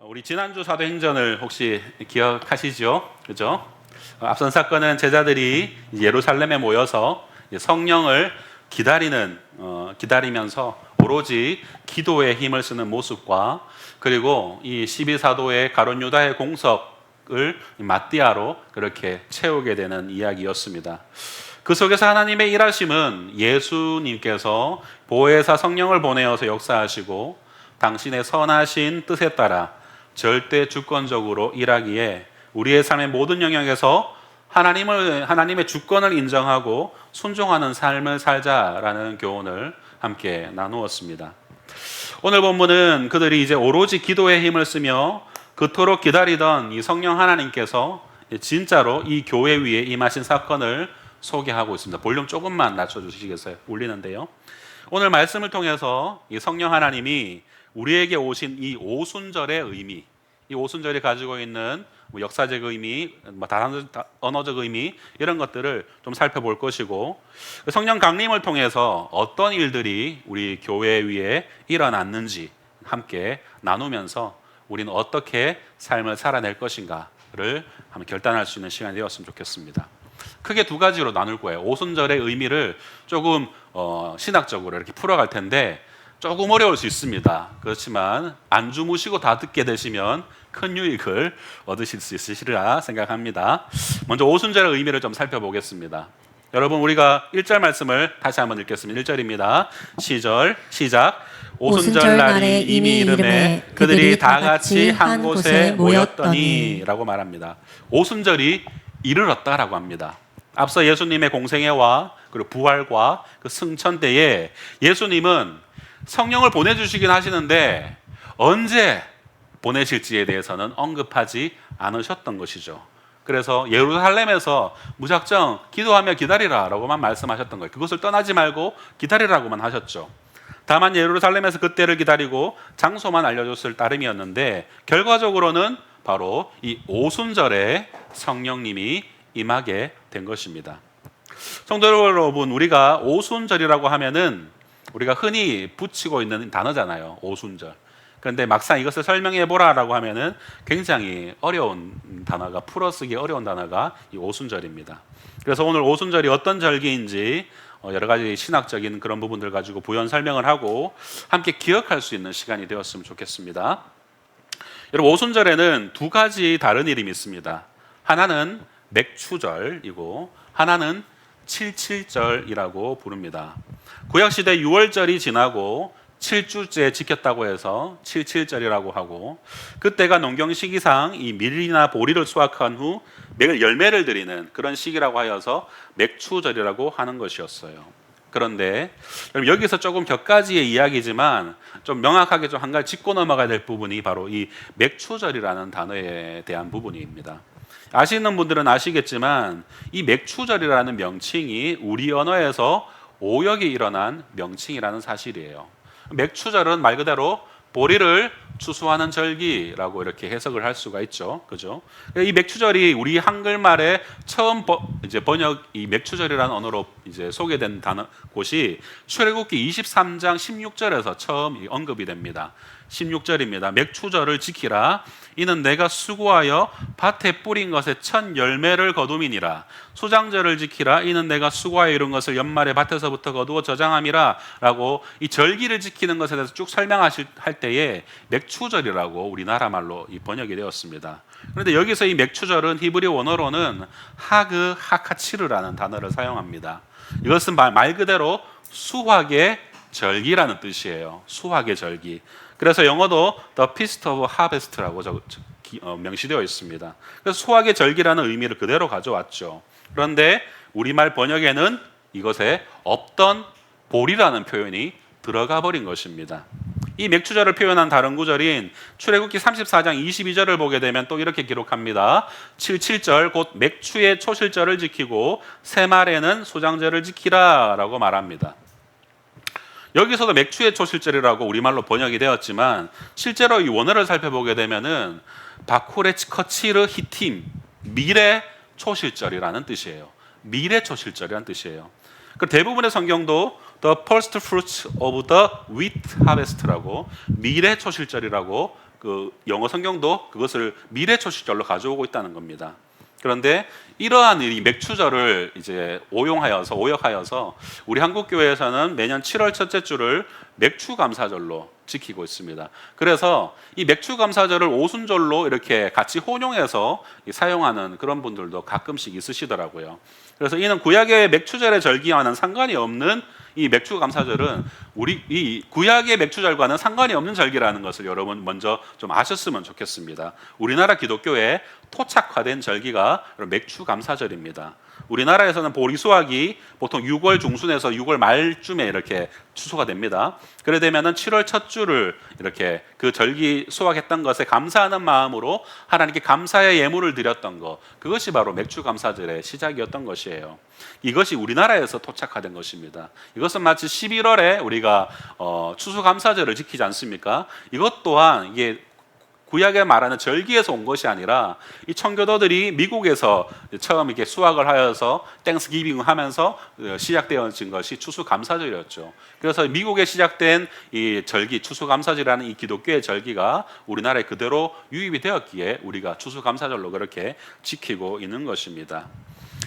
우리 지난주 사도행전을 혹시 기억하시죠? 그죠? 앞선 사건은 제자들이 예루살렘에 모여서 성령을 기다리면서 오로지 기도에 힘을 쓰는 모습과, 그리고 이 12사도의 가룟 유다의 공석을 마띠아로 그렇게 채우게 되는 이야기였습니다. 그 속에서 하나님의 일하심은 예수님께서 보혜사 성령을 보내어서 역사하시고 당신의 선하신 뜻에 따라 절대 주권적으로 일하기에 우리의 삶의 모든 영역에서 하나님의 주권을 인정하고 순종하는 삶을 살자라는 교훈을 함께 나누었습니다. 오늘 본문은 그들이 이제 오로지 기도에 힘을 쓰며 그토록 기다리던 이 성령 하나님께서 진짜로 이 교회 위에 임하신 사건을 소개하고 있습니다. 볼륨 조금만 낮춰주시겠어요? 울리는데요. 오늘 말씀을 통해서 이 성령 하나님이 우리에게 오신 이 오순절의 의미, 이 오순절이 가지고 있는 역사적 의미, 언어적 의미, 이런 것들을 좀 살펴볼 것이고, 성령 강림을 통해서 어떤 일들이 우리 교회 위에 일어났는지 함께 나누면서 우리는 어떻게 삶을 살아낼 것인가를 한번 결단할 수 있는 시간이 되었으면 좋겠습니다. 크게 두 가지로 나눌 거예요. 오순절의 의미를 조금 신학적으로 이렇게 풀어갈 텐데 조금 어려울 수 있습니다. 그렇지만 안 주무시고 다 듣게 되시면 큰 유익을 얻으실 수 있으리라 생각합니다. 먼저 오순절의 의미를 좀 살펴보겠습니다. 여러분, 우리가 1절 말씀을 다시 한번 읽겠습니다. 1절입니다. 시작. 오순절 날이 이미 이름에 그들이 다 같이 한 곳에 모였더니 라고 말합니다. 오순절이 이르렀다라고 합니다. 앞서 예수님의 공생애와 그리고 부활과 그 승천 때에 예수님은 성령을 보내주시긴 하시는데 언제 보내실지에 대해서는 언급하지 않으셨던 것이죠. 그래서 예루살렘에서 무작정 기도하며 기다리라 라고만 말씀하셨던 거예요. 그것을 떠나지 말고 기다리라고만 하셨죠. 다만 예루살렘에서 그때를 기다리고 장소만 알려줬을 따름이었는데 결과적으로는 바로 이 오순절에 성령님이 임하게 된 것입니다. 성도 여러분, 우리가 오순절이라고 하면은 우리가 흔히 붙이고 있는 단어잖아요. 오순절. 그런데 막상 이것을 설명해 보라라고 하면은 굉장히 어려운 단어가, 풀어쓰기 어려운 단어가 이 오순절입니다. 그래서 오늘 오순절이 어떤 절기인지 여러 가지 신학적인 그런 부분들 가지고 부연 설명을 하고 함께 기억할 수 있는 시간이 되었으면 좋겠습니다. 여러분, 오순절에는 두 가지 다른 이름이 있습니다. 하나는 맥추절이고 하나는 칠칠절이라고 부릅니다. 구약시대 6월절이 지나고 7주째 지켰다고 해서 칠칠절이라고 하고, 그때가 농경 시기상 이 밀이나 보리를 수확한 후 맥을 열매를 드리는 그런 시기라고 하여서 맥추절이라고 하는 것이었어요. 그런데 여기서 조금 격가지의 이야기지만 좀 명확하게 좀 한 가지 짚고 넘어가야 될 부분이 바로 이 맥추절이라는 단어에 대한 부분입니다. 아시는 분들은 아시겠지만 이 맥추절이라는 명칭이 우리 언어에서 오역이 일어난 명칭이라는 사실이에요. 맥추절은 말 그대로 보리를 추수하는 절기라고 이렇게 해석을 할 수가 있죠. 그죠? 이 맥추절이 우리 한글말에 처음 이 맥추절이라는 언어로 소개된 곳이 출애굽기 23장 16절에서 처음 언급이 됩니다. 16절입니다. 맥추절을 지키라. 이는 내가 수고하여 밭에 뿌린 것에 첫 열매를 거둠이니라. 수장절을 지키라. 이는 내가 수고하여 이룬 것을 연말에 밭에서부터 거두어 저장함이라. 라고 이 절기를 지키는 것에 대해서 쭉 설명할 때에 맥추절이라고 우리나라 말로 번역이 되었습니다. 그런데 여기서 이 맥추절은 히브리 원어로는 하카치르라는 단어를 사용합니다. 이것은 말 그대로 수확의 절기라는 뜻이에요. 수확의 절기. 그래서 영어도 The Feast of Harvest라고 명시되어 있습니다. 그래서 수확의 절기라는 의미를 그대로 가져왔죠. 그런데 우리말 번역에는 이것에 없던 보리라는 표현이 들어가 버린 것입니다. 이 맥추절을 표현한 다른 구절인 출애굽기 34장 22절을 보게 되면 또 이렇게 기록합니다. 7절 곧 맥추의 초실절을 지키고 새말에는 소장절을 지키라 라고 말합니다. 여기서도 맥추의 초실절이라고 우리말로 번역이 되었지만 실제로 이 원어를 살펴보게 되면은 바쿠레치커치르 히팀, 밀의 초실절이라는 뜻이에요. 밀의 초실절이라는 뜻이에요. 그 대부분의 성경도 The first fruits of the wheat harvest라고 밀의 초실절이라고 그 영어 성경도 그것을 미래 초시절로 가져오고 있다는 겁니다. 그런데 이러한 이 맥추절을 이제 오역하여서 우리 한국 교회에서는 매년 7월 첫째 주를 맥추감사절로 지키고 있습니다. 그래서 이 맥추감사절을 오순절로 이렇게 같이 혼용해서 사용하는 그런 분들도 가끔씩 있으시더라고요. 그래서 이는 구약의 맥추절의 절기와는 상관이 없는 이 맥추감사절은 우리 이 구약의 맥추절과는 상관이 없는 절기라는 것을 여러분 먼저 좀 아셨으면 좋겠습니다. 우리나라 기독교에 토착화된 절기가 맥추감사절입니다. 우리나라에서는 보리 수확이 보통 6월 중순에서 6월 말쯤에 이렇게 추수가 됩니다. 그래 되면은 7월 첫 주를 이렇게 그 절기 수확했던 것에 감사하는 마음으로 하나님께 감사의 예물을 드렸던 것, 그것이 바로 맥추감사절의 시작이었던 것이에요. 이것이 우리나라에서 토착화된 것입니다. 이것은 마치 11월에 우리가 추수감사절을 지키지 않습니까? 이것 또한 이게 구약에 말하는 절기에서 온 것이 아니라 이 청교도들이 미국에서 처음 이렇게 수확을 하여서 땡스기빙 하면서 시작되어진 것이 추수감사절이었죠. 그래서 미국에 시작된 이 절기 추수감사절이라는 이 기독교의 절기가 우리나라에 그대로 유입이 되었기에 우리가 추수감사절로 그렇게 지키고 있는 것입니다.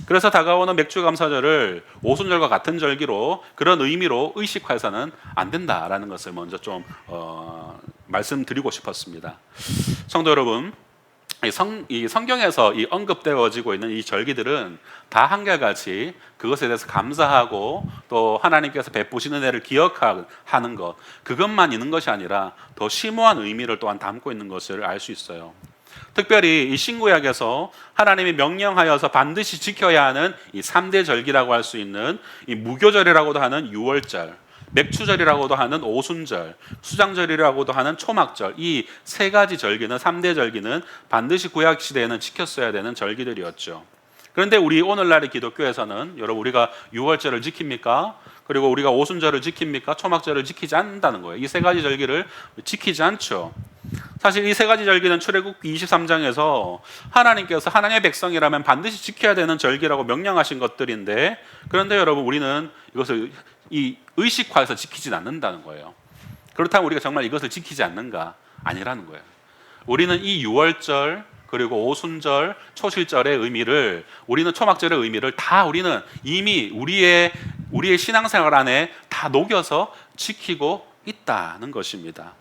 그래서 다가오는 맥추감사절을 오순절과 같은 절기로 그런 의미로 의식해서는 안 된다라는 것을 먼저 좀 말씀드리고 싶었습니다. 성도 여러분, 이 성경에서 이 언급되어지고 있는 이 절기들은 다 한결같이 그것에 대해서 감사하고 또 하나님께서 베푸시는 애를 기억하는 것, 그것만 있는 것이 아니라 더 심오한 의미를 또한 담고 있는 것을 알 수 있어요. 특별히 이 신구약에서 하나님이 명령하여서 반드시 지켜야 하는 이 3대 절기라고 할 수 있는 이 무교절이라고도 하는 유월절, 맥추절이라고도 하는 오순절, 수장절이라고도 하는 초막절, 이 세 가지 절기는 3대 절기는 반드시 구약 시대에는 지켰어야 되는 절기들이었죠. 그런데 우리 오늘날의 기독교에서는 여러분 우리가 유월절을 지킵니까? 그리고 우리가 오순절을 지킵니까? 초막절을 지키지 않는다는 거예요. 이 세 가지 절기를 지키지 않죠. 사실 이 세 가지 절기는 출애굽기 23장에서 하나님께서 하나님의 백성이라면 반드시 지켜야 되는 절기라고 명령하신 것들인데, 그런데 여러분 우리는 이것을 이 의식화해서 지키진 않는다는 거예요. 그렇다면 우리가 정말 이것을 지키지 않는가? 아니라는 거예요. 우리는 이 유월절 그리고 오순절, 초실절의 의미를, 우리는 초막절의 의미를 다 우리는 이미 우리의 신앙생활 안에 다 녹여서 지키고 있다는 것입니다.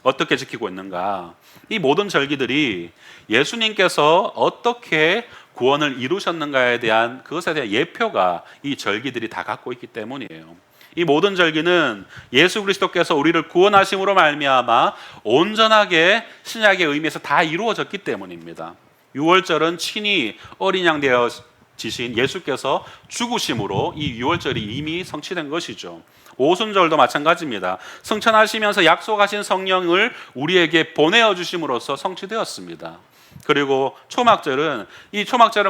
어떻게 지키고 있는가? 이 모든 절기들이 예수님께서 어떻게 구원을 이루셨는가에 대한 그것에 대한 예표가 이 절기들이 다 갖고 있기 때문이에요. 이 모든 절기는 예수 그리스도께서 우리를 구원하심으로 말미암아 온전하게 신약의 의미에서 다 이루어졌기 때문입니다. 유월절은 친히 어린 양 되어 지신 예수께서 죽으심으로 이 유월절이 이미 성취된 것이죠. 오순절도 마찬가지입니다. 성천하시면서 약속하신 성령을 우리에게 보내어 주심으로써 성취되었습니다. 그리고 초막절은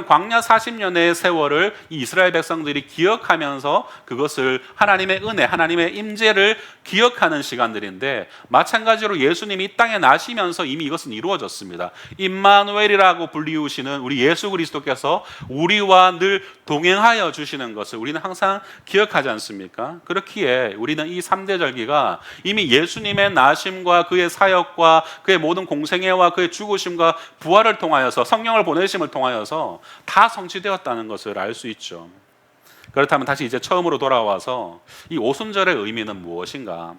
광야 40년의 세월을 이 이스라엘 백성들이 기억하면서 그것을 하나님의 은혜, 하나님의 임재를 기억하는 시간들인데, 마찬가지로 예수님이 이 땅에 나시면서 이미 이것은 이루어졌습니다. 임마누엘이라고 불리우시는 우리 예수 그리스도께서 우리와 늘 동행하여 주시는 것을 우리는 항상 기억하지 않습니까? 그렇기에 우리는 이 3대 절기가 이미 예수님의 나심과 그의 사역과 그의 모든 공생애와 그의 죽으심과 부활을 통하여서, 성령을 보내심을 통하여서 다 성취되었다는 것을 알 수 있죠. 그렇다면 다시 이제 처음으로 돌아와서 이 오순절의 의미는 무엇인가?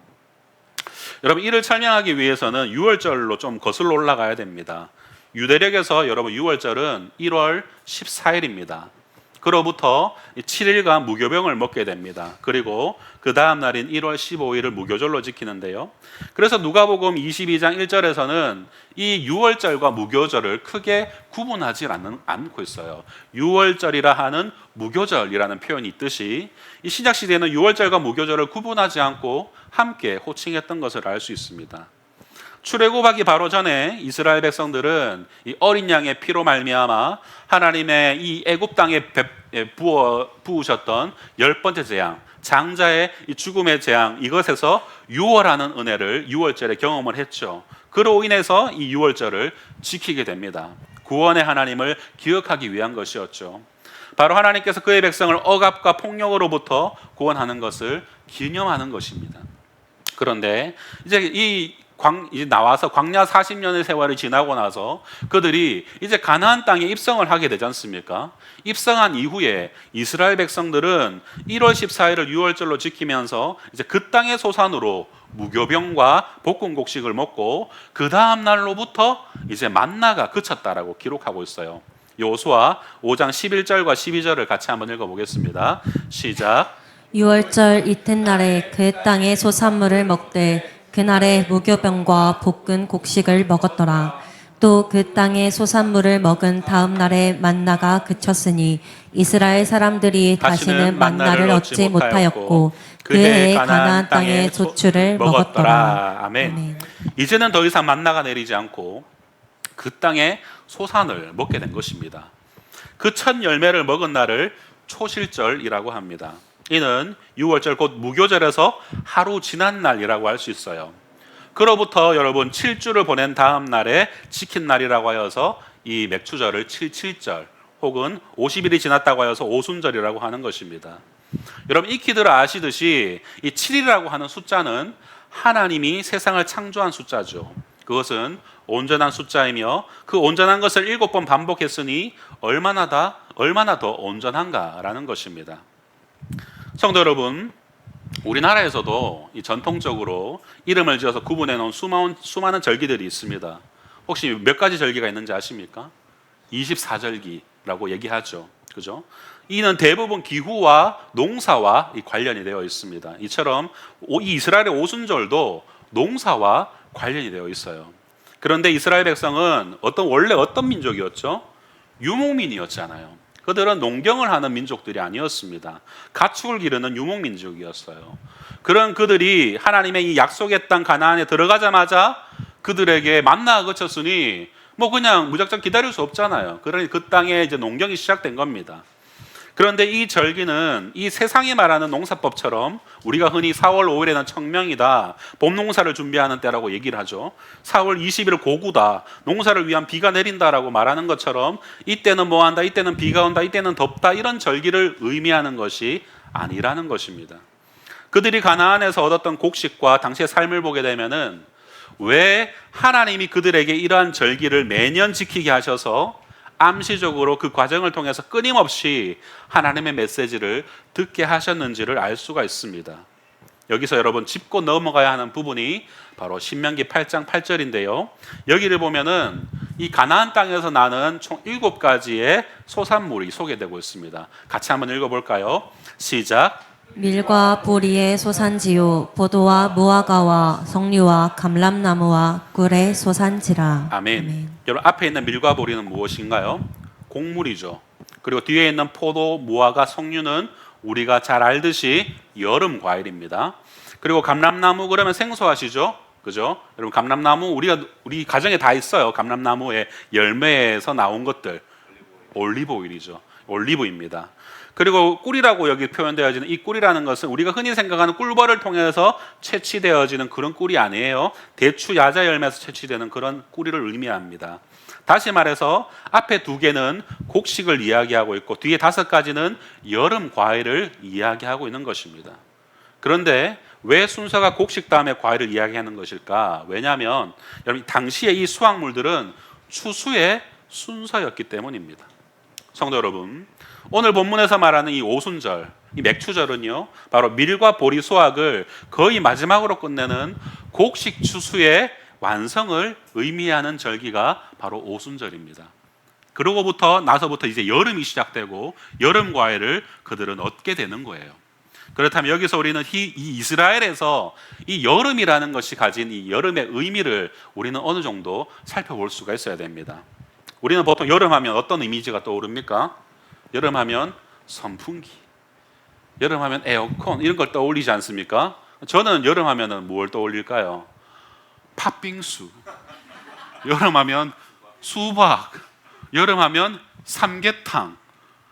여러분, 이를 설명하기 위해서는 유월절로 좀 거슬러 올라가야 됩니다. 유대력에서 여러분 유월절은 1월 14일입니다. 그로부터 7일간 무교병을 먹게 됩니다. 그리고 그 다음 날인 1월 15일을 무교절로 지키는데요. 그래서 누가복음 22장 1절에서는 이 유월절과 무교절을 크게 구분하지 않고 있어요. 유월절이라 하는 무교절이라는 표현이 있듯이 이 신약시대에는 유월절과 무교절을 구분하지 않고 함께 호칭했던 것을 알 수 있습니다. 출애굽하기 바로 전에 이스라엘 백성들은 이 어린 양의 피로 말미암아 하나님의 이 애굽 땅에 부으셨던 10번째 재앙, 장자의 이 죽음의 재앙, 이것에서 유월하는 은혜를 유월절에 경험을 했죠. 그로 인해서 이 유월절을 지키게 됩니다. 구원의 하나님을 기억하기 위한 것이었죠. 바로 하나님께서 그의 백성을 억압과 폭력으로부터 구원하는 것을 기념하는 것입니다. 그런데 이제 이 이제 나와서 광야 40년의 세월이 지나고 나서 그들이 이제 가나안 땅에 입성을 하게 되지 않습니까? 입성한 이후에 이스라엘 백성들은 1월 14일을 유월절로 지키면서 이제 그 땅의 소산으로 무교병과 볶음곡식을 먹고 그 다음 날로부터 이제 만나가 그쳤다라고 기록하고 있어요. 여호수아 5장 11절과 12절을 같이 한번 읽어보겠습니다. 시작. 유월절 이튿날에 그 땅의 소산물을 먹되 그날에 무교병과 볶은 곡식을 먹었더라. 또 그 땅의 소산물을 먹은 다음 날에 만나가 그쳤으니 이스라엘 사람들이 다시는 만나를 얻지 못하였고 그 해에 가나안 땅의 소출을 먹었더라. 아멘. 아멘. 이제는 더 이상 만나가 내리지 않고 그 땅의 소산을 먹게 된 것입니다. 그 첫 열매를 먹은 날을 초실절이라고 합니다. 이는 유월절 곧 무교절에서 하루 지난 날이라고 할 수 있어요. 그로부터 여러분 7주를 보낸 다음 날에 지킨 날이라고 하여서 이 맥추절을 77절 혹은 50일이 지났다고 하여서 오순절이라고 하는 것입니다. 여러분 익히들 아시듯이 이 7이라고 하는 숫자는 하나님이 세상을 창조한 숫자죠. 그것은 온전한 숫자이며 그 온전한 것을 7번 반복했으니 얼마나 더 온전한가라는 것입니다. 성도 여러분, 우리나라에서도 이 전통적으로 이름을 지어서 구분해 놓은 수많은 절기들이 있습니다. 혹시 몇 가지 절기가 있는지 아십니까? 24절기라고 얘기하죠. 그죠? 이는 대부분 기후와 농사와 관련이 되어 있습니다. 이처럼 이 이스라엘의 오순절도 농사와 관련이 되어 있어요. 그런데 이스라엘 백성은 원래 어떤 민족이었죠? 유목민이었잖아요. 그들은 농경을 하는 민족들이 아니었습니다. 가축을 기르는 유목민족이었어요. 그런 그들이 하나님의 이 약속의 땅 가나안에 들어가자마자 그들에게 만나가 그쳤으니 뭐 그냥 무작정 기다릴 수 없잖아요. 그러니 그 땅에 이제 농경이 시작된 겁니다. 그런데 이 절기는 이 세상이 말하는 농사법처럼 우리가 흔히 4월 5일에는 청명이다, 봄 농사를 준비하는 때라고 얘기를 하죠. 4월 20일 고구다, 농사를 위한 비가 내린다라고 말하는 것처럼 이때는 뭐 한다, 이때는 비가 온다, 이때는 덥다, 이런 절기를 의미하는 것이 아니라는 것입니다. 그들이 가나안에서 얻었던 곡식과 당시의 삶을 보게 되면은 왜 하나님이 그들에게 이러한 절기를 매년 지키게 하셔서 암시적으로 그 과정을 통해서 끊임없이 하나님의 메시지를 듣게 하셨는지를 알 수가 있습니다. 여기서 여러분 짚고 넘어가야 하는 부분이 바로 신명기 8장 8절인데요. 여기를 보면은 이 가나안 땅에서 나는 총 7가지의 소산물이 소개되고 있습니다. 같이 한번 읽어볼까요? 시작. 밀과 보리의 소산지요 포도와 무화과와 석류와 감람나무와 꿀의 소산지라. 아멘. 여러분 앞에 있는 밀과 보리는 무엇인가요? 곡물이죠. 그리고 뒤에 있는 포도, 무화과, 석류는 우리가 잘 알듯이 여름 과일입니다. 그리고 감람나무 그러면 생소하시죠? 그죠? 여러분 감람나무 우리 가정에 다 있어요. 감람나무의 열매에서 나온 것들 올리브 오일이죠. 올리브입니다. 그리고 꿀이라고 여기 표현되어지는 이 꿀이라는 것은 우리가 흔히 생각하는 꿀벌을 통해서 채취되어지는 그런 꿀이 아니에요. 대추 야자 열매에서 채취되는 그런 꿀을 의미합니다. 다시 말해서 앞에 2개는 곡식을 이야기하고 있고 뒤에 5가지는 여름 과일을 이야기하고 있는 것입니다. 그런데 왜 순서가 곡식 다음에 과일을 이야기하는 것일까? 왜냐하면 여러분 당시에 이 수확물들은 추수의 순서였기 때문입니다. 성도 여러분, 오늘 본문에서 말하는 이 오순절, 이 맥추절은요, 바로 밀과 보리 수확을 거의 마지막으로 끝내는 곡식 추수의 완성을 의미하는 절기가 바로 오순절입니다. 그러고부터 나서부터 이제 여름이 시작되고 여름 과일을 그들은 얻게 되는 거예요. 그렇다면 여기서 우리는 이 이스라엘에서 이 여름이라는 것이 가진 이 여름의 의미를 우리는 어느 정도 살펴볼 수가 있어야 됩니다. 우리는 보통 여름하면 어떤 이미지가 떠오릅니까? 여름하면 선풍기, 여름하면 에어컨 이런 걸 떠올리지 않습니까? 저는 여름하면 뭘 떠올릴까요? 팥빙수, 여름하면 수박, 여름하면 삼계탕,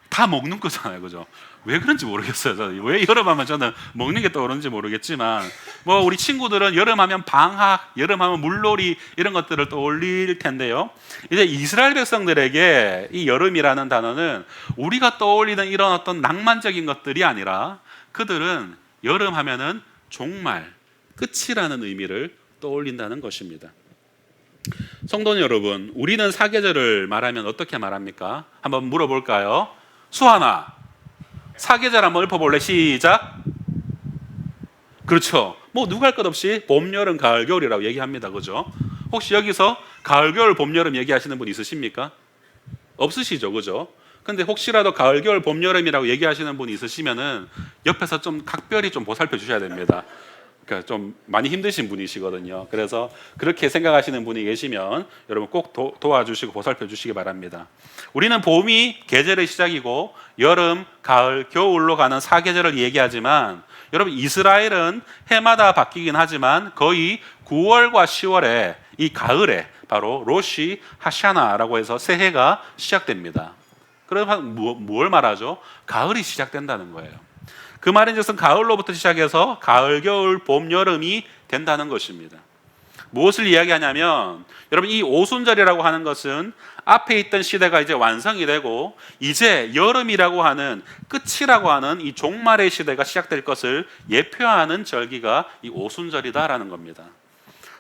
다 먹는 거잖아요, 그죠? 왜 그런지 모르겠어요. 저는. 왜 여름하면 저는 먹는 게 떠오르는지 모르겠지만, 뭐 우리 친구들은 여름하면 방학, 여름하면 물놀이 이런 것들을 떠올릴 텐데요. 이제 이스라엘 백성들에게 이 여름이라는 단어는 우리가 떠올리는 이런 어떤 낭만적인 것들이 아니라 그들은 여름하면은 종말, 끝이라는 의미를 떠올린다는 것입니다. 성도 여러분, 우리는 사계절을 말하면 어떻게 말합니까? 한번 물어볼까요? 수환아, 사계절 한번 읊어볼래? 시작. 그렇죠. 뭐 누가 할 것 없이 봄, 여름, 가을, 겨울이라고 얘기합니다. 그죠? 혹시 여기서 가을, 겨울, 봄, 여름 얘기하시는 분 있으십니까? 없으시죠. 그죠? 근데 혹시라도 가을, 겨울, 봄, 여름이라고 얘기하시는 분이 있으시면은 옆에서 좀 각별히 좀 보살펴 주셔야 됩니다. 그러니까 좀 많이 힘드신 분이시거든요. 그래서 그렇게 생각하시는 분이 계시면 여러분 꼭 도와주시고 보살펴 주시기 바랍니다. 우리는 봄이 계절의 시작이고 여름, 가을, 겨울로 가는 사계절을 얘기하지만 여러분 이스라엘은 해마다 바뀌긴 하지만 거의 9월과 10월에 이 가을에 바로 로시 하샤나라고 해서 새해가 시작됩니다. 그래서 뭘 말하죠? 가을이 시작된다는 거예요. 그 말인즉슨 가을로부터 시작해서 가을, 겨울, 봄, 여름이 된다는 것입니다. 무엇을 이야기하냐면 여러분 이 오순절이라고 하는 것은 앞에 있던 시대가 이제 완성이 되고 이제 여름이라고 하는 끝이라고 하는 이 종말의 시대가 시작될 것을 예표하는 절기가 이 오순절이다라는 겁니다.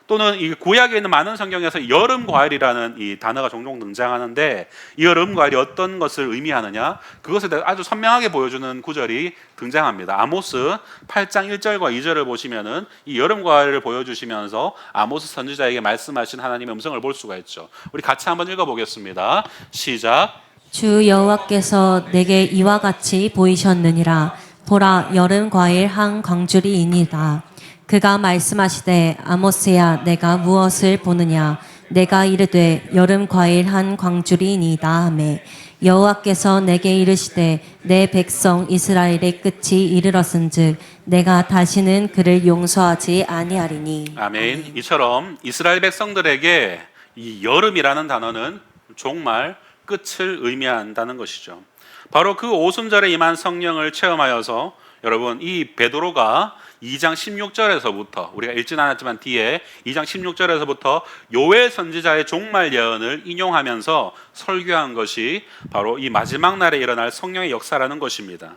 또는 이 구약에 있는 많은 성경에서 여름 과일이라는 이 단어가 종종 등장하는데 이 여름 과일이 어떤 것을 의미하느냐 그것에 대해 아주 선명하게 보여주는 구절이 등장합니다. 아모스 8장 1절과 2절을 보시면은 이 여름 과일을 보여주시면서 아모스 선지자에게 말씀하신 하나님의 음성을 볼 수가 있죠. 우리 같이 한번 읽어보겠습니다. 시작. 주 여호와께서 내게 이와 같이 보이셨느니라. 보라, 여름 과일 한 광주리이니이다. 그가 말씀하시되 아모스야 내가 무엇을 보느냐 내가 이르되 여름 과일 한 광주리이니이다 하매 여호와께서 내게 이르시되 내 백성 이스라엘의 끝이 이르렀은즉 내가 다시는 그를 용서하지 아니하리니. 아멘. 이처럼 이스라엘 백성들에게 이 여름이라는 단어는 종말 끝을 의미한다는 것이죠. 바로 그 오순절에 임한 성령을 체험하여서 여러분 이 베드로가 2장 16절에서부터 우리가 읽진 않았지만 뒤에 2장 16절에서부터 요엘 선지자의 종말 예언을 인용하면서 설교한 것이 바로 이 마지막 날에 일어날 성령의 역사라는 것입니다.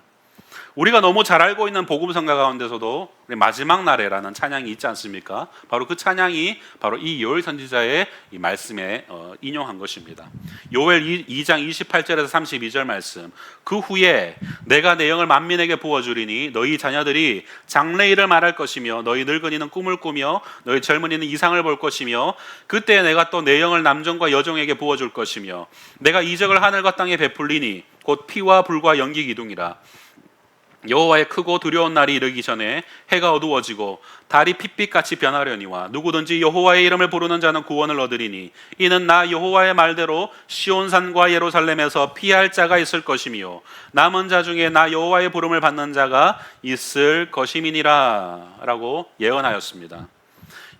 우리가 너무 잘 알고 있는 복음성가 가운데서도 우리 마지막 날에라는 찬양이 있지 않습니까? 바로 그 찬양이 바로 이 요엘 선지자의 이 말씀에 인용한 것입니다. 요엘 2장 28절에서 32절 말씀. 그 후에 내가 내 영을 만민에게 부어주리니 너희 자녀들이 장래일을 말할 것이며 너희 늙은이는 꿈을 꾸며 너희 젊은이는 이상을 볼 것이며 그때 내가 또 내 영을 남종과 여종에게 부어줄 것이며 내가 이적을 하늘과 땅에 베풀리니 곧 피와 불과 연기 기둥이라. 여호와의 크고 두려운 날이 이르기 전에 해가 어두워지고 달이 핏빛같이 변하려니와 누구든지 여호와의 이름을 부르는 자는 구원을 얻으리니 이는 나 여호와의 말대로 시온산과 예루살렘에서 피할 자가 있을 것이며 남은 자 중에 나 여호와의 부름을 받는 자가 있을 것임이니라 라고 예언하였습니다.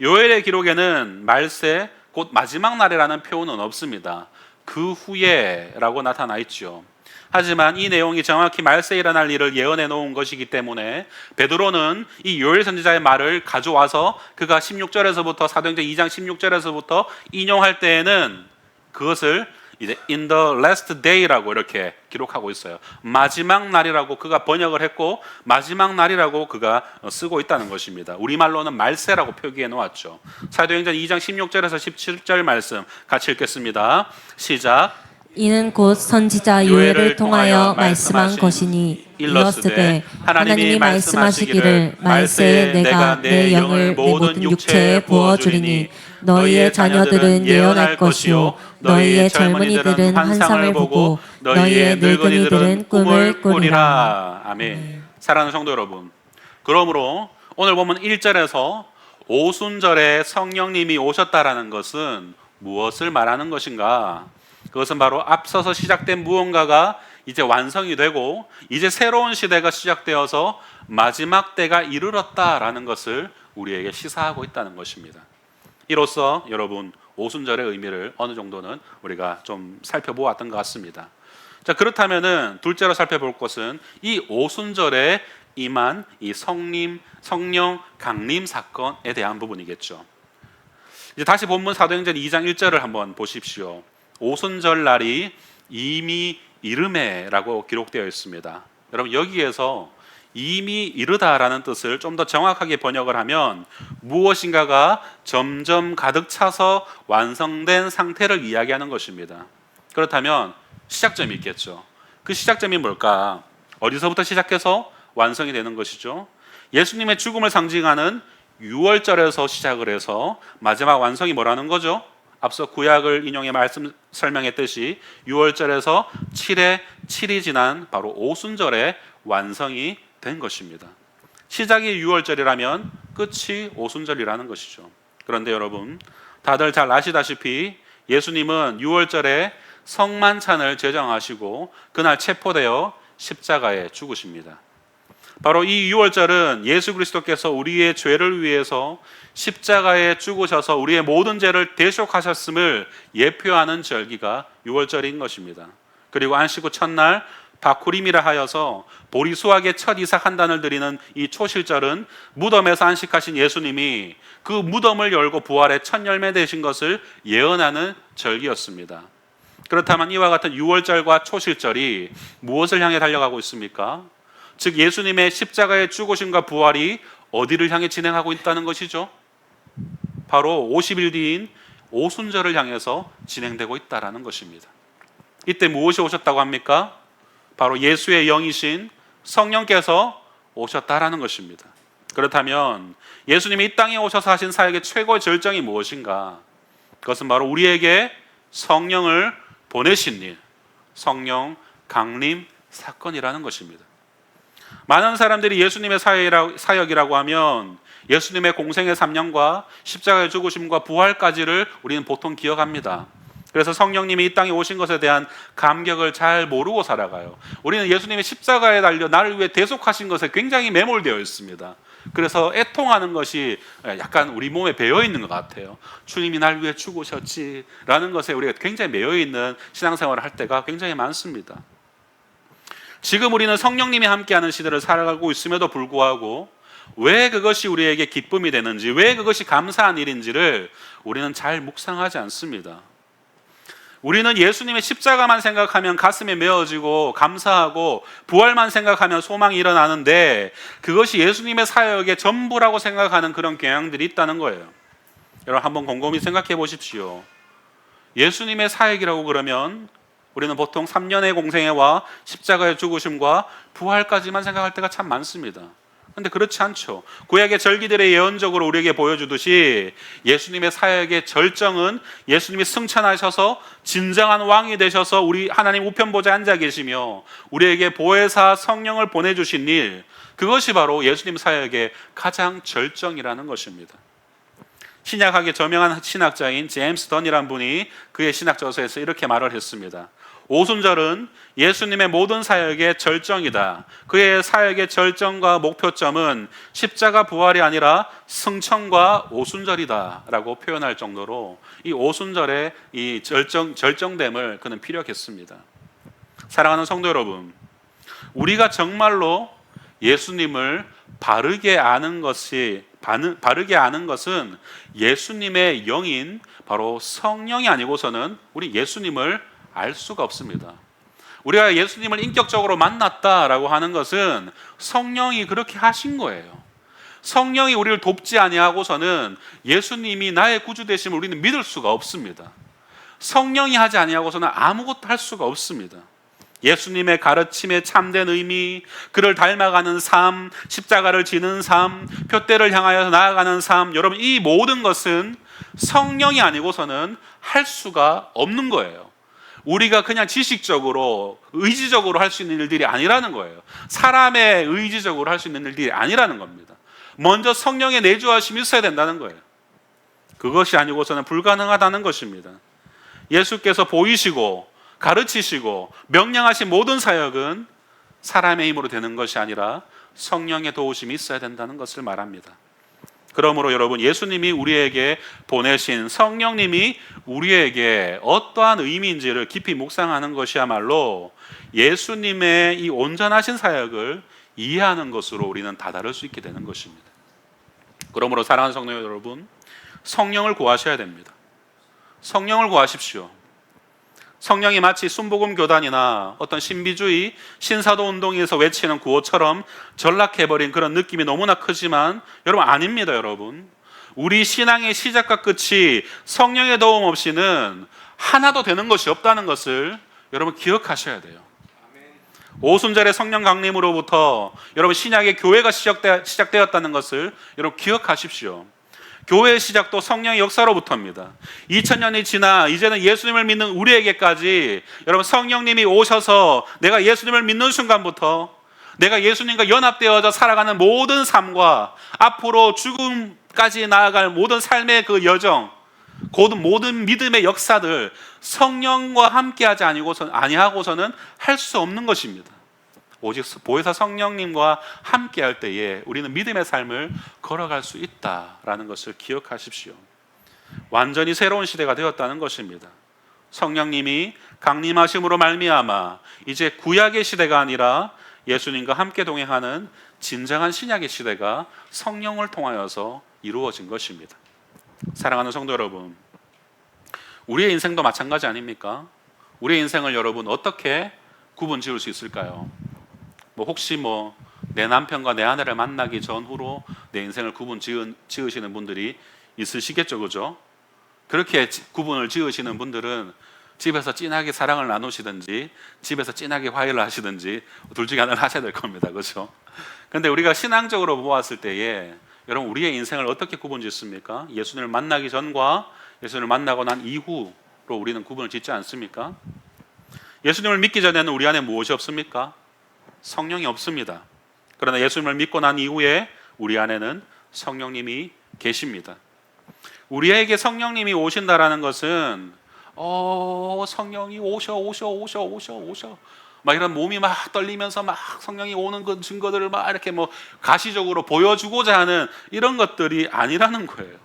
요엘의 기록에는 말세 곧 마지막 날이라는 표현은 없습니다. 그 후에 라고 나타나 있죠. 하지만 이 내용이 정확히 말세에 일어날 일을 예언해 놓은 것이기 때문에 베드로는 이 요엘 선지자의 말을 가져와서 그가 16절에서부터 사도행전 2장 16절에서부터 인용할 때에는 그것을 이제 in the last day라고 이렇게 기록하고 있어요. 마지막 날이라고 그가 번역을 했고 마지막 날이라고 그가 쓰고 있다는 것입니다. 우리말로는 말세라고 표기해 놓았죠. 사도행전 2장 16절에서 17절 말씀 같이 읽겠습니다. 시작. 이는 곧 선지자 요엘을 통하여 말씀한 것이니 이르시되 하나님이 말씀하시기를 말세에 내가 내 영을 내 모든 육체에 부어주리니 너희의 자녀들은 예언할 것이요 너희의 젊은이들은 환상을 보고 너희의 늙은이들은 꿈을 꾸리라. 아멘. 사랑하는 성도 여러분, 그러므로 오늘 보면 1절에서 오순절에 성령님이 오셨다라는 것은 무엇을 말하는 것인가? 그것은 바로 앞서서 시작된 무언가가 이제 완성이 되고 이제 새로운 시대가 시작되어서 마지막 때가 이르렀다라는 것을 우리에게 시사하고 있다는 것입니다. 이로써 여러분 오순절의 의미를 어느 정도는 우리가 좀 살펴보았던 것 같습니다. 자, 그렇다면은 둘째로 살펴볼 것은 이 오순절에 임한 이 성령 강림 사건에 대한 부분이겠죠. 이제 다시 본문 사도행전 2장 1절을 한번 보십시오. 오순절 날이 이미 이르매라고 기록되어 있습니다. 여러분 여기에서 이미 이르다라는 뜻을 좀 더 정확하게 번역을 하면 무엇인가가 점점 가득 차서 완성된 상태를 이야기하는 것입니다. 그렇다면 시작점이 있겠죠. 그 시작점이 뭘까? 어디서부터 시작해서 완성이 되는 것이죠? 예수님의 죽음을 상징하는 유월절에서 시작을 해서 마지막 완성이 뭐라는 거죠? 앞서 구약을 인용해 말씀 설명했듯이 유월절에서 7회 7이 지난 바로 오순절에 완성이 된 것입니다. 시작이 유월절이라면 끝이 오순절이라는 것이죠. 그런데 여러분, 다들 잘 아시다시피 예수님은 유월절에 성만찬을 제정하시고 그날 체포되어 십자가에 죽으십니다. 바로 이 유월절은 예수 그리스도께서 우리의 죄를 위해서 십자가에 죽으셔서 우리의 모든 죄를 대속하셨음을 예표하는 절기가 유월절인 것입니다. 그리고 안식 후 첫날 바쿠림이라 하여서 보리 수확의 첫 이삭 한 단을 드리는 이 초실절은 무덤에서 안식하신 예수님이 그 무덤을 열고 부활의 첫 열매 되신 것을 예언하는 절기였습니다. 그렇다면 이와 같은 유월절과 초실절이 무엇을 향해 달려가고 있습니까? 즉 예수님의 십자가의 죽으심과 부활이 어디를 향해 진행하고 있다는 것이죠? 바로 50일 뒤인 오순절을 향해서 진행되고 있다는 것입니다. 이때 무엇이 오셨다고 합니까? 바로 예수의 영이신 성령께서 오셨다라는 것입니다. 그렇다면 예수님이 이 땅에 오셔서 하신 사역의 최고의 절정이 무엇인가? 그것은 바로 우리에게 성령을 보내신 일, 성령 강림 사건이라는 것입니다. 많은 사람들이 예수님의 사역이라고 하면 예수님의 공생의 3년과 십자가의 죽으심과 부활까지를 우리는 보통 기억합니다. 그래서 성령님이 이 땅에 오신 것에 대한 감격을 잘 모르고 살아가요. 우리는 예수님의 십자가에 달려 나를 위해 대속하신 것에 굉장히 매몰되어 있습니다. 그래서 애통하는 것이 약간 우리 몸에 배어 있는 것 같아요. 주님이 날 위해 죽으셨지라는 것에 우리가 굉장히 매여 있는 신앙생활을 할 때가 굉장히 많습니다. 지금 우리는 성령님이 함께하는 시대를 살아가고 있음에도 불구하고 왜 그것이 우리에게 기쁨이 되는지, 왜 그것이 감사한 일인지를 우리는 잘 묵상하지 않습니다. 우리는 예수님의 십자가만 생각하면 가슴에 메어지고 감사하고 부활만 생각하면 소망이 일어나는데 그것이 예수님의 사역의 전부라고 생각하는 그런 경향들이 있다는 거예요. 여러분 한번 곰곰이 생각해 보십시오. 예수님의 사역이라고 그러면 우리는 보통 3년의 공생애와 십자가의 죽으심과 부활까지만 생각할 때가 참 많습니다. 그런데 그렇지 않죠. 구약의 절기들의 예언적으로 우리에게 보여주듯이 예수님의 사역의 절정은 예수님이 승천하셔서 진정한 왕이 되셔서 우리 하나님 우편 보좌에 앉아 계시며 우리에게 보혜사 성령을 보내주신 일, 그것이 바로 예수님 사역의 가장 절정이라는 것입니다. 신약학의 저명한 신학자인 제임스 던이라는 분이 그의 신학 저서에서 이렇게 말을 했습니다. 오순절은 예수님의 모든 사역의 절정이다. 그의 사역의 절정과 목표점은 십자가 부활이 아니라 승천과 오순절이다 라고 표현할 정도로 이 오순절의 이 절정됨을 그는 피력했습니다. 사랑하는 성도 여러분, 우리가 정말로 예수님을 바르게 아는 것은 예수님의 영인 바로 성령이 아니고서는 우리 예수님을 알 수가 없습니다. 우리가 예수님을 인격적으로 만났다라고 하는 것은 성령이 그렇게 하신 거예요. 성령이 우리를 돕지 아니하고서는 예수님이 나의 구주 되심을 우리는 믿을 수가 없습니다. 성령이 하지 아니하고서는 아무것도 할 수가 없습니다. 예수님의 가르침의 참된 의미, 그를 닮아가는 삶, 십자가를 지는 삶, 표대를 향하여 나아가는 삶, 여러분 이 모든 것은 성령이 아니고서는 할 수가 없는 거예요. 우리가 그냥 지식적으로, 의지적으로 할 수 있는 일들이 아니라는 거예요. 사람의 의지적으로 할 수 있는 일들이 아니라는 겁니다. 먼저 성령의 내주하심이 있어야 된다는 거예요. 그것이 아니고서는 불가능하다는 것입니다. 예수께서 보이시고 가르치시고 명령하신 모든 사역은 사람의 힘으로 되는 것이 아니라 성령의 도우심이 있어야 된다는 것을 말합니다. 그러므로 여러분, 예수님이 우리에게 보내신 성령님이 우리에게 어떠한 의미인지를 깊이 묵상하는 것이야말로 예수님의 이 온전하신 사역을 이해하는 것으로 우리는 다다를 수 있게 되는 것입니다. 그러므로 사랑하는 성도 여러분, 성령을 구하셔야 됩니다. 성령을 구하십시오. 성령이 마치 순복음 교단이나 어떤 신비주의, 신사도 운동에서 외치는 구호처럼 전락해버린 그런 느낌이 너무나 크지만 여러분 아닙니다. 여러분, 우리 신앙의 시작과 끝이 성령의 도움 없이는 하나도 되는 것이 없다는 것을 여러분 기억하셔야 돼요. 오순절의 성령 강림으로부터 여러분 신약의 교회가 시작되었다는 것을 여러분 기억하십시오. 교회의 시작도 성령의 역사로부터입니다. 2000년이 지나 이제는 예수님을 믿는 우리에게까지 여러분 성령님이 오셔서 내가 예수님을 믿는 순간부터 내가 예수님과 연합되어져 살아가는 모든 삶과 앞으로 죽음까지 나아갈 모든 삶의 그 여정, 모든 믿음의 역사들 성령과 함께하지 아니하고서는 할 수 없는 것입니다. 오직 보혜사 성령님과 함께할 때에 우리는 믿음의 삶을 걸어갈 수 있다라는 것을 기억하십시오. 완전히 새로운 시대가 되었다는 것입니다. 성령님이 강림하심으로 말미암아 이제 구약의 시대가 아니라 예수님과 함께 동행하는 진정한 신약의 시대가 성령을 통하여서 이루어진 것입니다. 사랑하는 성도 여러분, 우리의 인생도 마찬가지 아닙니까? 우리의 인생을 여러분 어떻게 구분 지을 수 있을까요? 혹시 내 남편과 내 아내를 만나기 전후로 내 인생을 구분 지으시는 분들이 있으시겠죠, 그죠? 그렇게 구분을 지으시는 분들은 집에서 진하게 사랑을 나누시든지 집에서 진하게 화해를 하시든지 둘 중에 하나를 하셔야 될 겁니다, 그죠? 근데 우리가 신앙적으로 보았을 때에 여러분 우리의 인생을 어떻게 구분 짓습니까? 예수님을 만나기 전과 예수님을 만나고 난 이후로 우리는 구분을 짓지 않습니까? 예수님을 믿기 전에는 우리 안에 무엇이 없습니까? 성령이 없습니다. 그러나 예수님을 믿고 난 이후에 우리 안에는 성령님이 계십니다. 우리에게 성령님이 오신다라는 것은 성령이 오셔 막 이런 몸이 막 떨리면서 막 성령이 오는 그 증거들을 막 이렇게 가시적으로 보여주고자 하는 이런 것들이 아니라는 거예요.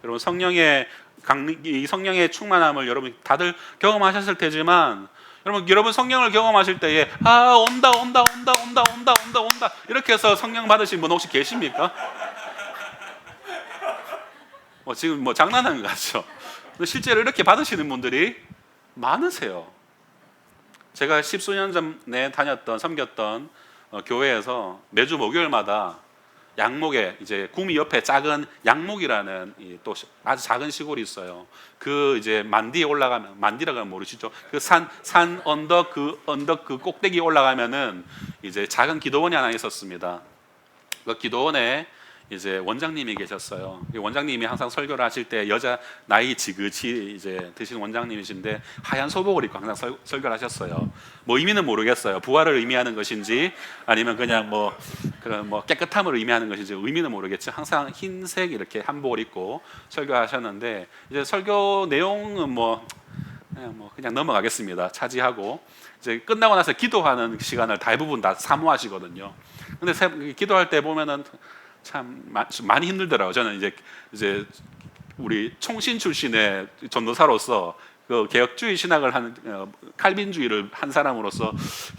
여러분 이 성령의 충만함을 여러분 다들 경험하셨을 테지만 여러분 성령을 경험하실 때에 온다 이렇게 해서 성령 받으신 분 혹시 계십니까? 지금 장난하는 거 같죠? 실제로 이렇게 받으시는 분들이 많으세요. 제가 10수년 전에 섬겼던 교회에서 매주 목요일마다 양목에 이제 구미 옆에 작은 양목이라는 또 아주 작은 시골이 있어요. 그 이제 만디에 올라가면, 만디라고 하면 모르시죠? 그 산 언덕 그 꼭대기 올라가면은 이제 작은 기도원이 하나 있었습니다. 그 기도원에 이제 원장님이 계셨어요. 원장님이 항상 설교를 하실 때 여자 나이 지긋이 이제 드신 원장님이신데 하얀 소복을 입고 항상 설교를 하셨어요. 의미는 모르겠어요. 부활을 의미하는 것인지 아니면 그냥 그런 깨끗함을 의미하는 것인지 의미는 모르겠지. 항상 흰색 이렇게 한복을 입고 설교하셨는데 이제 설교 내용은 그냥 넘어가겠습니다. 차지하고 이제 끝나고 나서 기도하는 시간을 대부분 다 사모하시거든요. 근데 기도할 때 보면은 참 많이 힘들더라고요. 저는 이제 우리 총신 출신의 전도사로서 그 개혁주의 신학을 칼빈주의를 한 사람으로서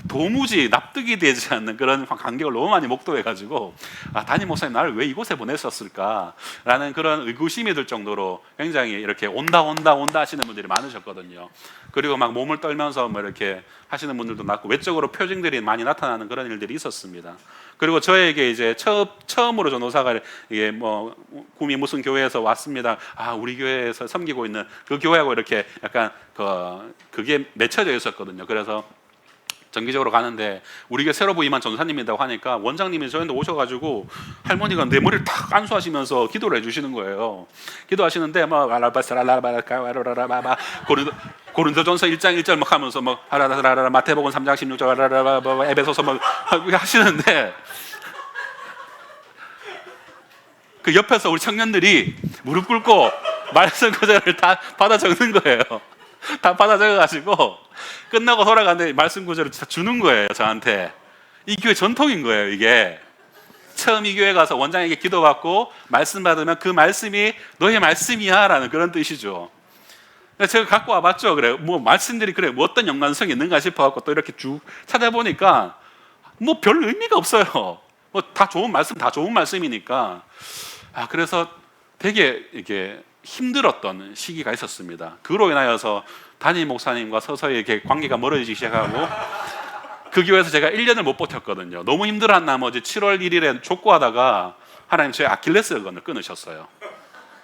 도무지 납득이 되지 않는 그런 간격을 너무 많이 목도해가지고 담임 목사님 나를 왜 이곳에 보내셨을까라는 그런 의구심이 들 정도로 굉장히 이렇게 온다 하시는 분들이 많으셨거든요. 그리고 막 몸을 떨면서 이렇게 하시는 분들도 많고 외적으로 표징들이 많이 나타나는 그런 일들이 있었습니다. 그리고 저에게 이제 처음으로 전도사가 이게 구미 무슨 교회에서 왔습니다. 우리 교회에서 섬기고 있는 그 교회하고 이렇게 약간 그게 맺혀져 있었거든요. 그래서 정기적으로 가는데 우리 교회 새로 부임한 전사님이라고 하니까 원장님이 저한테 오셔가지고 할머니가 내 머리를 탁 안수하시면서 기도를 해주시는 거예요. 기도하시는데 고린도전서 1장 1절 하면서 마태복음 3장 16절 에베소서 하시는데 그 옆에서 우리 청년들이 무릎 꿇고 말씀 구절을 다 받아 적는 거예요. 다 받아 적어가지고 끝나고 돌아가는데 말씀 구절을 주는 거예요. 저한테. 이 교회 전통인 거예요. 이게 처음 이 교회 가서 원장에게 기도받고 말씀 받으면 그 말씀이 너의 말씀이야 라는 그런 뜻이죠. 제가 갖고 와봤죠. 그래 말씀들이 어떤 연관성이 있는가 싶어갖고 또 이렇게 쭉 찾아보니까 별 의미가 없어요. 다 좋은 말씀이니까. 그래서 되게 이게 힘들었던 시기가 있었습니다. 그로 인하여서 담임 목사님과 서서히 이렇게 관계가 멀어지기 시작하고 그 교회에서 제가 1년을 못 버텼거든요. 너무 힘들어한 나머지 7월 1일에 족구하다가 하나님 제 아킬레스건을 끊으셨어요.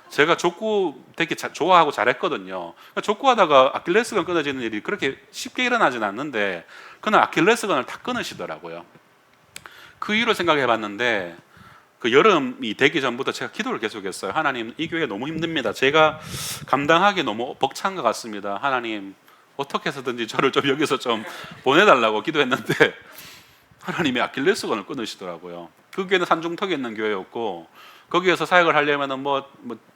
제가 족구 되게 좋아하고 잘했거든요. 족구하다가 아킬레스건 끊어지는 일이 그렇게 쉽게 일어나진 않는데 그날 아킬레스건을 다 끊으시더라고요. 그 이유를 생각해 봤는데 그 여름이 되기 전부터 제가 기도를 계속했어요. 하나님, 이 교회 너무 힘듭니다. 제가 감당하기 너무 벅찬 것 같습니다. 하나님, 어떻게 해서든지 저를 좀 여기서 좀 보내달라고 기도했는데 하나님이 아킬레스건을 끊으시더라고요. 그 교회는 산중턱에 있는 교회였고 거기에서 사역을 하려면은 뭐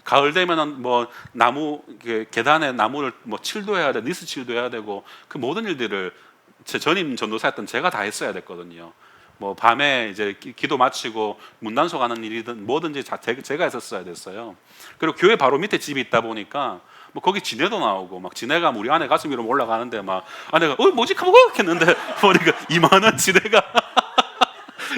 가을 되면은 뭐 나무 계단에 나무를 뭐 칠도 해야 돼, 니스 칠도 해야 되고 그 모든 일들을 제 전임 전도사였던 제가 다 했어야 됐거든요. 뭐 밤에 이제 기도 마치고 문단속 하는 일이든 뭐든지 제가 했었어야 됐어요. 그리고 교회 바로 밑에 집이 있다 보니까 뭐 거기 지네도 나오고 막 지네가 우리 아내 가슴 위로 올라가는데 막 아내가 뭐지 하고 했는데 보니까 이만한 지네가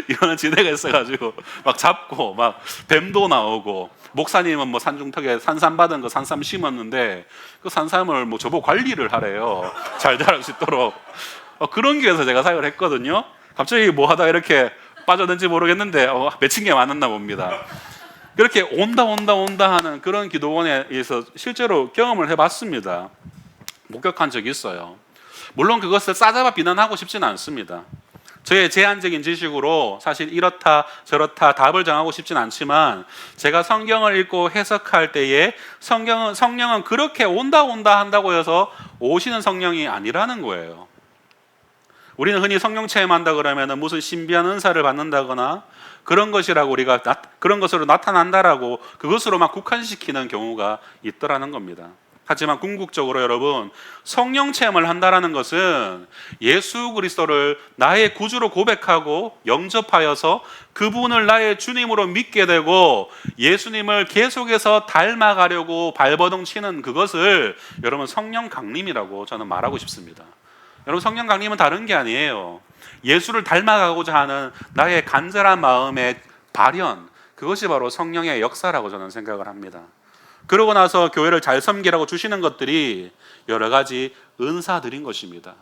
이거는 지대가 있어가지고 막 잡고 막 뱀도 나오고 목사님은 뭐 산중턱에 산삼 받은 거 산삼 심었는데 그 산삼을 뭐 저보고 관리를 하래요. 잘 자랄 수 있도록. 그런 교회에서 제가 사역을 했거든요. 갑자기 뭐 하다 이렇게 빠졌는지 모르겠는데 맺힌 게 많았나 봅니다. 그렇게 온다 하는 그런 기도원에서 실제로 경험을 해봤습니다. 목격한 적이 있어요. 물론 그것을 싸잡아 비난하고 싶지는 않습니다. 저의 제한적인 지식으로 사실 이렇다 저렇다 답을 정하고 싶진 않지만 제가 성경을 읽고 해석할 때에 성령은 그렇게 온다 한다고 해서 오시는 성령이 아니라는 거예요. 우리는 흔히 성령 체험한다 그러면 무슨 신비한 은사를 받는다거나 그런 것이라고 우리가 그런 것으로 나타난다라고 그것으로 막 국한시키는 경우가 있더라는 겁니다. 하지만 궁극적으로 여러분, 성령 체험을 한다라는 것은 예수 그리스도를 나의 구주로 고백하고 영접하여서 그분을 나의 주님으로 믿게 되고 예수님을 계속해서 닮아가려고 발버둥 치는 그것을 여러분 성령 강림이라고 저는 말하고 싶습니다. 여러분, 성령 강림은 다른 게 아니에요. 예수를 닮아가고자 하는 나의 간절한 마음의 발현, 그것이 바로 성령의 역사라고 저는 생각을 합니다. 그러고 나서 교회를 잘 섬기라고 주시는 것들이 여러 가지 은사들인 것입니다.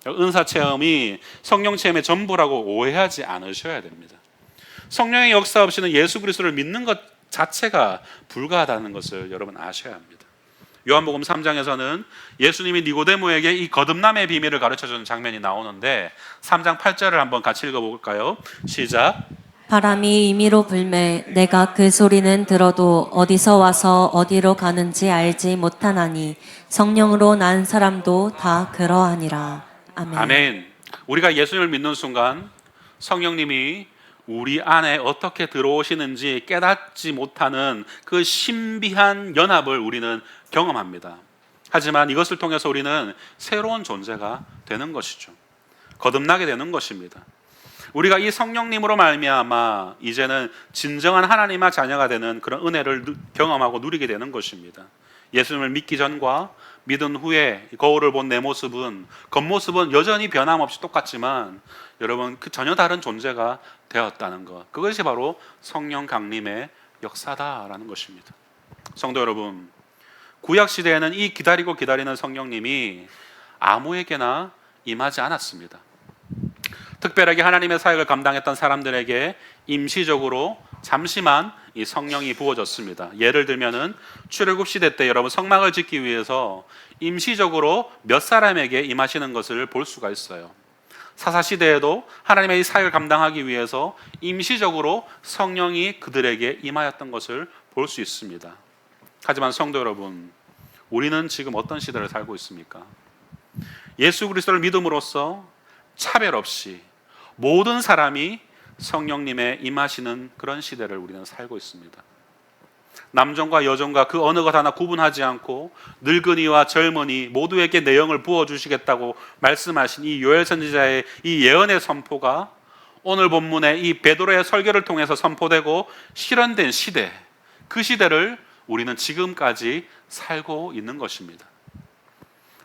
은사 체험이 성령 체험의 전부라고 오해하지 않으셔야 됩니다. 성령의 역사 없이는 예수 그리스도를 믿는 것 자체가 불가하다는 것을 여러분 아셔야 합니다. 요한복음 3장에서는 예수님이 니고데모에게 이 거듭남의 비밀을 가르쳐주는 장면이 나오는데 3장 8절을 한번 같이 읽어볼까요? 시작. 바람이 임의로 불매 내가 그 소리는 들어도 어디서 와서 어디로 가는지 알지 못하나니 성령으로 난 사람도 다 그러하니라. 아멘. 아멘. 우리가 예수님을 믿는 순간 성령님이 우리 안에 어떻게 들어오시는지 깨닫지 못하는 그 신비한 연합을 우리는 경험합니다. 하지만 이것을 통해서 우리는 새로운 존재가 되는 것이죠. 거듭나게 되는 것입니다. 우리가 이 성령님으로 말미암아 이제는 진정한 하나님의 자녀가 되는 그런 은혜를 경험하고 누리게 되는 것입니다. 예수님을 믿기 전과 믿은 후에 거울을 본 내 모습은 겉모습은 여전히 변함없이 똑같지만 여러분 그 전혀 다른 존재가 되었다는 것, 그것이 바로 성령 강림의 역사다라는 것입니다. 성도 여러분, 구약 시대에는 이 기다리는 성령님이 아무에게나 임하지 않았습니다. 특별하게 하나님의 사역을 감당했던 사람들에게 임시적으로 잠시만 이 성령이 부어졌습니다. 예를 들면은 출애굽 시대 때 여러분 성막을 짓기 위해서 임시적으로 몇 사람에게 임하시는 것을 볼 수가 있어요. 사사 시대에도 하나님의 이 사역을 감당하기 위해서 임시적으로 성령이 그들에게 임하였던 것을 볼 수 있습니다. 하지만 성도 여러분, 우리는 지금 어떤 시대를 살고 있습니까? 예수 그리스도를 믿음으로써 차별 없이 모든 사람이 성령님의 임하시는 그런 시대를 우리는 살고 있습니다. 남종과 여종과 그 어느 것 하나 구분하지 않고 늙은이와 젊은이 모두에게 내 영을 부어주시겠다고 말씀하신 이 요엘 선지자의 이 예언의 선포가 오늘 본문의 이 베드로의 설교를 통해서 선포되고 실현된 시대, 그 시대를 우리는 지금까지 살고 있는 것입니다.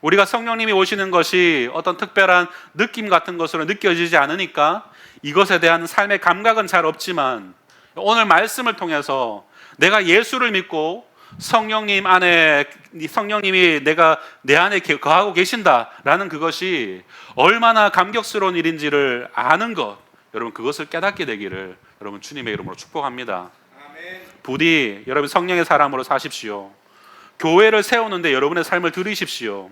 우리가 성령님이 오시는 것이 어떤 특별한 느낌 같은 것으로 느껴지지 않으니까 이것에 대한 삶의 감각은 잘 없지만 오늘 말씀을 통해서 내가 예수를 믿고 성령님 안에 성령님이 내 안에 거하고 계신다라는 그것이 얼마나 감격스러운 일인지를 아는 것, 여러분 그것을 깨닫게 되기를 여러분 주님의 이름으로 축복합니다. 부디 여러분 성령의 사람으로 사십시오. 교회를 세우는데 여러분의 삶을 들이십시오.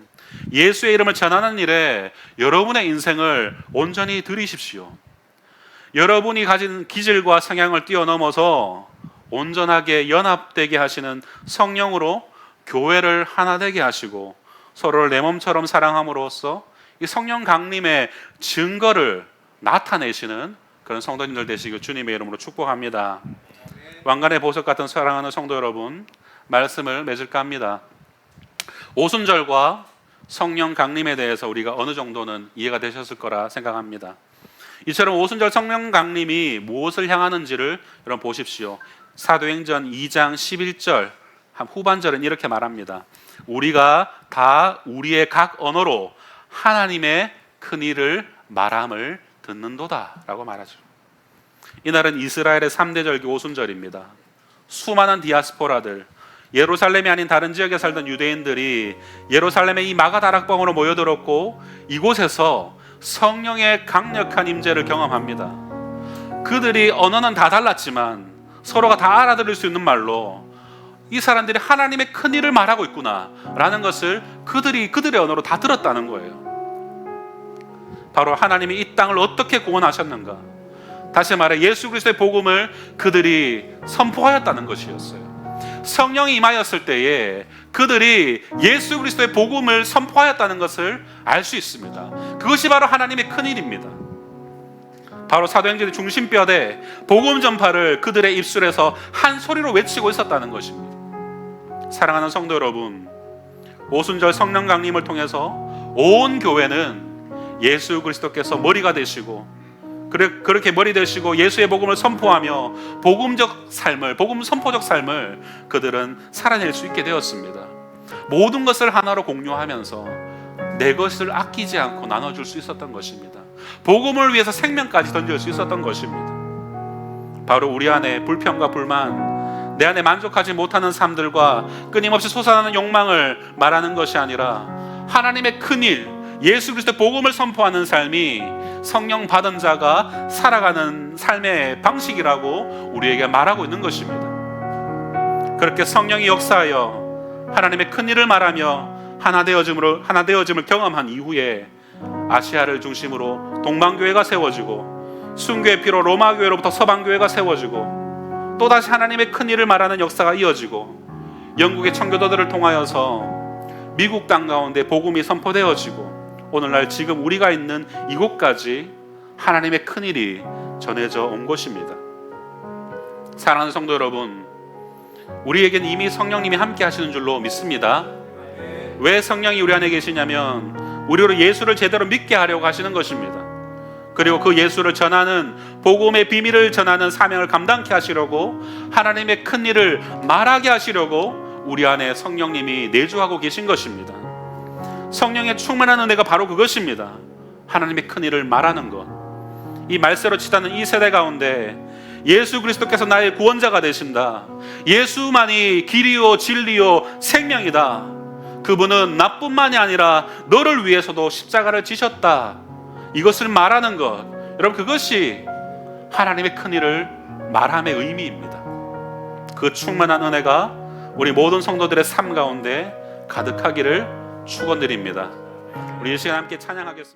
예수의 이름을 전하는 일에 여러분의 인생을 온전히 들이십시오. 여러분이 가진 기질과 성향을 뛰어넘어서 온전하게 연합되게 하시는 성령으로 교회를 하나 되게 하시고 서로를 내 몸처럼 사랑함으로써 이 성령 강림의 증거를 나타내시는 그런 성도님들 되시길 주님의 이름으로 축복합니다. 왕관의 보석 같은 사랑하는 성도 여러분, 말씀을 맺을까 합니다. 오순절과 성령 강림에 대해서 우리가 어느 정도는 이해가 되셨을 거라 생각합니다. 이처럼 오순절 성령 강림이 무엇을 향하는지를 여러분 보십시오. 사도행전 2장 11절 후반절은 이렇게 말합니다. 우리가 다 우리의 각 언어로 하나님의 큰 일을 말함을 듣는도다 라고 말하죠. 이날은 이스라엘의 3대 절기 오순절입니다. 수많은 디아스포라들, 예루살렘이 아닌 다른 지역에 살던 유대인들이 예루살렘의 이 마가다락방으로 모여들었고 이곳에서 성령의 강력한 임재를 경험합니다. 그들이 언어는 다 달랐지만 서로가 다 알아들을 수 있는 말로 이 사람들이 하나님의 큰 일을 말하고 있구나 라는 것을 그들이 그들의 언어로 다 들었다는 거예요. 바로 하나님이 이 땅을 어떻게 구원하셨는가, 다시 말해 예수 그리스도의 복음을 그들이 선포하였다는 것이었어요. 성령이 임하였을 때에 그들이 예수 그리스도의 복음을 선포하였다는 것을 알 수 있습니다. 그것이 바로 하나님의 큰 일입니다. 바로 사도행전의 중심뼈대 복음 전파를 그들의 입술에서 한 소리로 외치고 있었다는 것입니다. 사랑하는 성도 여러분, 오순절 성령 강림을 통해서 온 교회는 예수 그리스도께서 머리가 되시고 그렇게 머리 되시고 예수의 복음을 선포하며 복음적 삶을, 복음 선포적 삶을 그들은 살아낼 수 있게 되었습니다. 모든 것을 하나로 공유하면서 내 것을 아끼지 않고 나눠줄 수 있었던 것입니다. 복음을 위해서 생명까지 던질 수 있었던 것입니다. 바로 우리 안에 불평과 불만, 내 안에 만족하지 못하는 삶들과 끊임없이 솟아나는 욕망을 말하는 것이 아니라 하나님의 큰일, 예수 그리스도의 복음을 선포하는 삶이 성령 받은 자가 살아가는 삶의 방식이라고 우리에게 말하고 있는 것입니다. 그렇게 성령이 역사하여 하나님의 큰일을 말하며 하나 되어짐을 경험한 이후에 아시아를 중심으로 동방교회가 세워지고 순교의 피로 로마교회로부터 서방교회가 세워지고 또다시 하나님의 큰일을 말하는 역사가 이어지고 영국의 청교도들을 통하여서 미국 땅 가운데 복음이 선포되어지고 오늘날 지금 우리가 있는 이곳까지 하나님의 큰일이 전해져 온 것입니다. 사랑하는 성도 여러분, 우리에겐 이미 성령님이 함께 하시는 줄로 믿습니다. 왜 성령이 우리 안에 계시냐면 우리로 예수를 제대로 믿게 하려고 하시는 것입니다. 그리고 그 예수를 전하는, 복음의 비밀을 전하는 사명을 감당케 하시려고, 하나님의 큰일을 말하게 하시려고 우리 안에 성령님이 내주하고 계신 것입니다. 성령의 충만한 은혜가 바로 그것입니다. 하나님의 큰일을 말하는 것. 이 말세로 치닫는 이 세대 가운데 예수 그리스도께서 나의 구원자가 되신다, 예수만이 길이요 진리요 생명이다, 그분은 나뿐만이 아니라 너를 위해서도 십자가를 지셨다, 이것을 말하는 것, 여러분 그것이 하나님의 큰일을 말함의 의미입니다. 그 충만한 은혜가 우리 모든 성도들의 삶 가운데 가득하기를 축원드립니다. 우리 이 시간 함께 찬양하겠습니다.